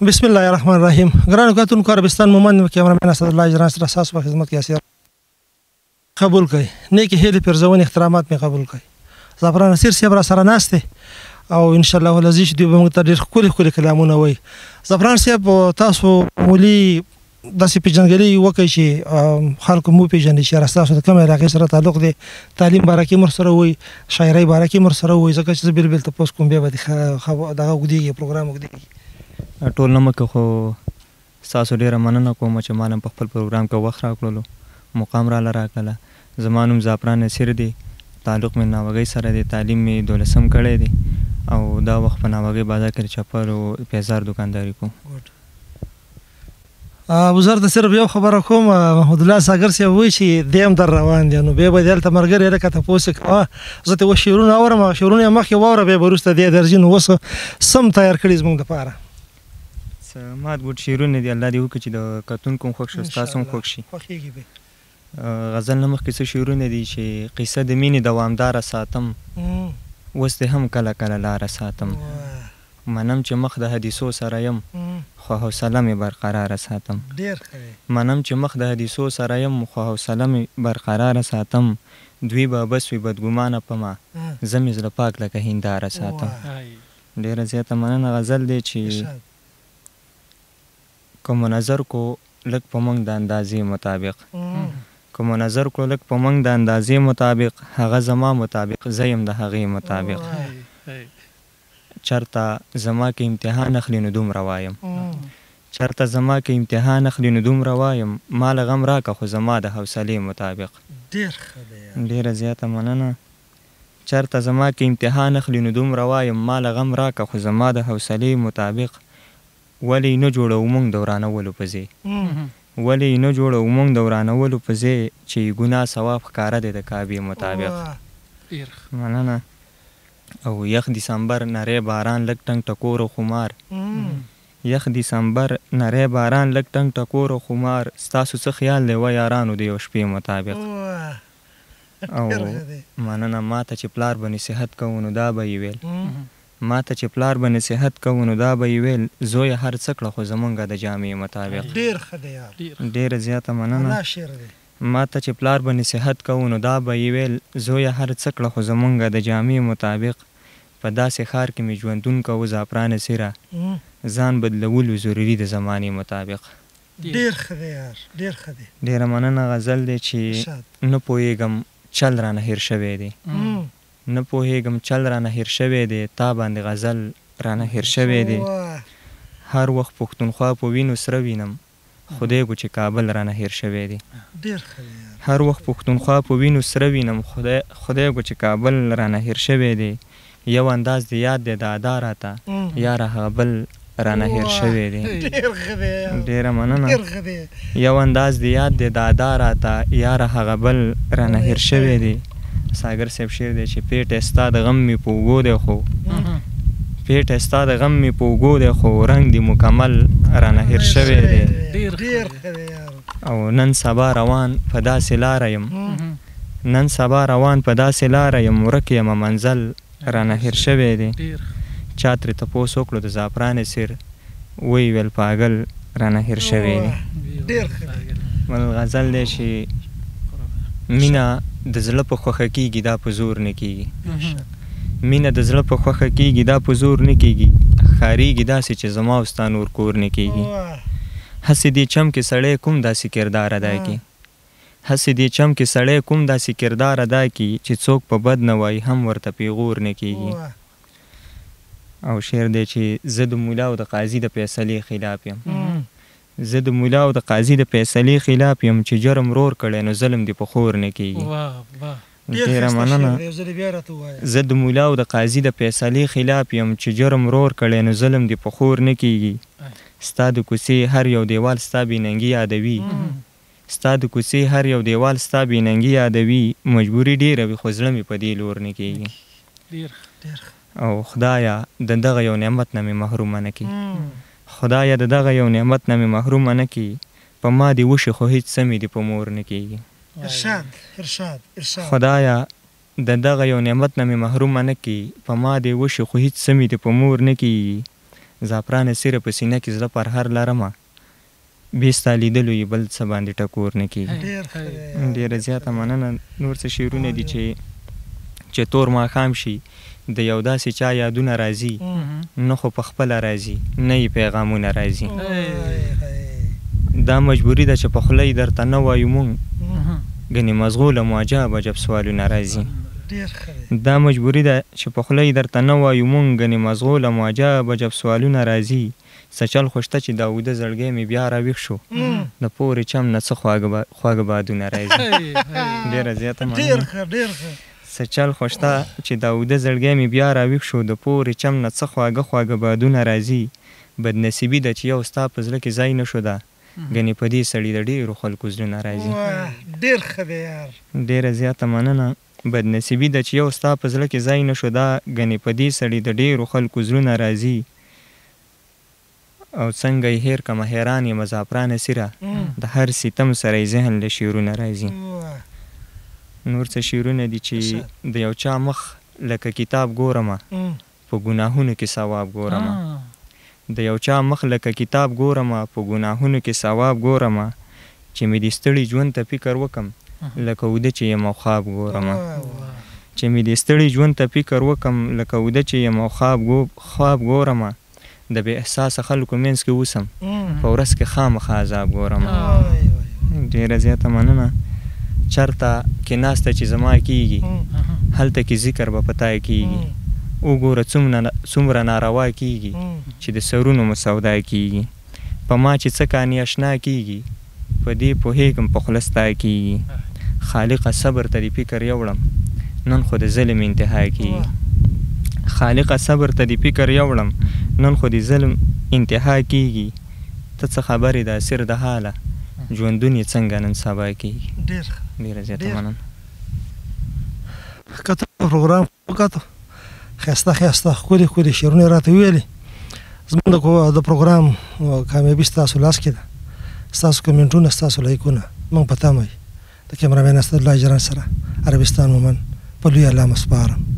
بسم الله الرحمن الرحیم. ګرانو کتونکو عربستان مومند کیمرامین اسدالله اجران سره تاسو په خدمت کې اسیر قبول کړئ. نیکی هیلې پرځونې احترامات مې قبول کړئ. زعفران نصیر صاحب را سره ناست دی او ان شاء الله العزیز دوی به موږ ته ډېر ښکلي کلامونه وایي. زعفران صاحب تاسو مولي داسې پیژندګلوي وکړئ چې خلکو مو پیژني چې ستاسو د کومې علاقې سره تعلق دی. تعلیم باره کې مور سره وایي، شاعرۍ باره کې مور سره وایي، ځکه چې زه بېل تپوس کوم بیا به دغه اوږدېږي پروګرام اوږدېږي. ټول نه مکه خو ستاسو ډېره مننه کوم چې ما نن په خپل پروګرام کې وخت راکړلو، مقام راله راکړله. زما نوم زعفران نصیر دی، تعلق مې ناوګۍ سره دی، تعلیم مې 12 کړی دی او دا وخت په ناوګۍ بازار کې چپر او پیزار دکانداري کوم. وزارت صرف یو خبره کوم، محمود الله ساګر صاحب وایي چې دی هم در روان دی، نو بیا به دلته ملګري لکه تپوس یې کوه. زه ته اوس شعرونه اورم، شعرونه یې مخکې واوره، بیا به وروسته دی درځي. نو اوس سم تیار کړي زموږ دپاره مات بوټ شعرونه دي. الله دې وکړي چې د کتونکو هم خوښ شي، ستاسو هم خوښ شي. غزل نه مخکې څه شعرونه دي چې قصه د مینې دوامداره ساتم، اوس دې هم کله کله لاره ساتم. منم چې مخ د حدیثو سره یم، خو حوصله مې برقراره ساتم. منم چې مخ د حدیثو سره یم، خو حوصله مې برقراره ساتم. دوی به بس وي بدګمانه په ما، زه مې زړه پاک لکه هنداره ساتم. ډېره زیاته مننه. غزل دی چې که منظر کو لږ په موږ د اندازې مطابق، که منظر کو لږ په موږ د اندازې مطابق، هغه زما مطابق، زه یم د هغې مطابق. چرته زما کې امتحان اخلي نو دومره وایم، چرته زما کې امتحان اخلي نو دومره وایم. مال غم راکه خو زما د حوصلې مطابق. ډېره زیاته مننه. چرته زما کې امتحان اخلي نو دومره وایم، مال غم راکه خو زما د حوصلې مطابق. ولې نه جوړو موږ د ورانولو په ځای، ولې نه جوړو موږ د ورانولو په ځای، چې ګناه ثواب ښکاره دی د کعبې مطابق. مننه. او یخ دیسمبر نری باران لږ ټنګ ټکور او خمار، یخ دیسمبر نری باران لږ ټنګ ټکور او خمار. ستاسو څه خیال دی و یارانو د یو شپې مطابق. او مننه. ماته چې پلار به نصیحت کوو نو دا به یې ویل، ماته چې پلار به نصیحت کوو نو دا به یې ویل، زویه هر څه کړه خو زمونږ د جامې مطابق. ډېره زیاته مننه. ماته چې پلار به نصیحت کوو نو دا به یې ویل، زویه هر څه کړه خو زمونږ د جامې مطابق. په داسې ښار کې مې ژوندون کوو زعفران نصیره، ځان بدلولو ضروري د زمانې مطابق. ډېره مننه. غزل دی چې نه پوهېږم چل رانه هېر شوی دی، نه پوهېږم چل رانه هېر شوی دی، تا باندې غزل رانه هېر شوی دی. هر وخت پښتونخوا په وینو سره وینم، خدای کو چې کابل رانه هېر شوی دی. هر وخت پښتونخوا په وینو سره وینم، خدای کو چې کابل رانه هېر شوی دی. یو انداز دی یاد دی د ادا راته، یاره هغه بل رانه هېر شوی دی. ډېره مننه. یو انداز دی یاد دی د ادا راته، یاره هغه بل رانه هېر شوی دی. ساګر صاحب شعر دی چې پیټ ستا د غم مې په اوږو دی، خو پیټ ستا د غم مې په اوږو دی، خو رنګ دی مکمل رانه هېر شوی دی. او نن سبا روان په داسې لاره یم، نن سبا روان په داسې لاره یم، ورک یم منزل رانه هېر شوی دی. چا ترې تپوس وکړو د زعفران نصیر، وی ویل پاگل رانه هېر شوی دی. بل غزل دی چې مینه د زړه په خوښه کېږي، دا په زور نه کېږي. مینه د زړه په خوښه کېږي، دا په زور نه کېږي. ښکارېږي داسې چې زما او ستا نور کور نه کېږي. هسې دې چم کې سړی کوم داسې کردار ادا کړي، هسې دې چم کې سړی کوم داسې کردار ادا کړي، چې څوک په بد نه وایي هم ورته پیغور نه کېږي. او شعر دی چې زه د مولا او د قاضي د فیصلې خلاف یم، زه د مولا او د قاضي د فیصلې خلاف یم، چې جرم رور کړی نو ظلم دې په خور نه کېږي. ډېره مننه. زه د مولا او د قاضي د فیصلې خلاف یم، چې جرم رور کړی نو ظلم دې په خور نه کېږي. ستا د کوڅې هر یو دیوال ستا بېننګي یادوي، ستا د کوڅې هر یو دیوال ستا بېننګي یادوي. مجبوري ډېره وي خو زړه مې په دې لور نه کېږي. او خدایه د دغه یو نعمت نه مې محرومه نه کړي، خدایه د دغه یو نعمت نه مې محرومه نه کړي. په ما دې وشي خو هېڅ څه مې دې په مور نه کېږي. خدایه د دغه یو نعمت نه مې محرومه نه کړي، په ما دې وشي خو هېڅ څه مې دې په مور نه کېږي. زعفران سیره په سینه کې زړه پر هر لرمه بې ستا لیدلو یې بل څه باندې ټکور نه کېږي. ډېره زیاته مننه. نور څه شعرونه دي چې تور ماښام شي د یو داسې چا یادونه راځي نه خو په خپله راځي نه یې پیغامونه راځي. دا مجبوري ده چې په خوله یې درته نه وایو مونږ ګنې مزغو له مو عجب عجب سوالونه راځي. دا مجبوري ده چې په خوله یې درته نه وایو مونږ ګنې مزغو له مو عجب عجب سوالونه راځي. څه چل خو شته چې دا اوده زړګی مې بیا راویښ شو د پورې چم نه څه خواږه بادونه راځي. ډېره زیاته مننه. څه چل خو شته چې دا اوده زړګی مې بیا راویښ شو د پورې چم نه څه خواږه بادونه راځي. بدنصیبي ده چې یو ستا په زړه کې ځای نه شو ده ګنې په دې سړي د ډېرو خلکو زړونه راځي. ډېر ښه دی یار. ډېره زیاته مننه. بدنصیبي ده چې یو ستا په زړه کې ځای نه شو ده ګنې په دې سړي د ډېرو خلکو زړونه راځي. او څنګه یې هیر کمه حیران یم زعفرانه سیره د هر ستم سره یې ذهن له شعرونه راځي. نور څه شعرونه دي چې د یو چا مخ لکه کتاب ګورمه په ګناهونو کې ثواب ګورمه. د یو چا مخ لکه کتاب ګورمه په ګناهونو کې ثواب ګورمه چې مې د ستړي ژوند ته فکر وکم لکه اوده چې یم او خواب ګورمه. چې مې د ستړي ژوند ته فکر وکم لکه اوده چې یم او خواب ګورمه. د بې احساسه خلکو منځ کې اوسم په ورځ کې خامخا عذاب ګورمه. ډېره زیاته مننه. چرته کې ناسته چې زما کېږي هلته کې ذکر به په تا کېږي. وګوره څومره ناروا کېږي چې د سرونو مو سودا کېږي. په ما چې څه کانې اشنا کېږي په دې پوهېږم په خوله ستا کېږي. خالقه صبر ته دې فکر یوړم نن خو د ظلم انتها کېږي. خالقه صبر ته دې فکر یوړم نن خو د ظلم انتها کېږي. ته څه خبرې دا سر د حاله ژوندون یې څنګه نن سبا کېږي. ډېره زیاته مننه. کته پروګرام وکړو ښایسته ښکلي شعرونه یې راته ویلي. زموږ د پروګرام کامیابي ستاسو لاس کې ده. ستاسو کمنټونه ستاسو لایکونه موږ په تمه د کیمرامین اسدالله جران سره عربستان مومن په لوی الله مسپارم.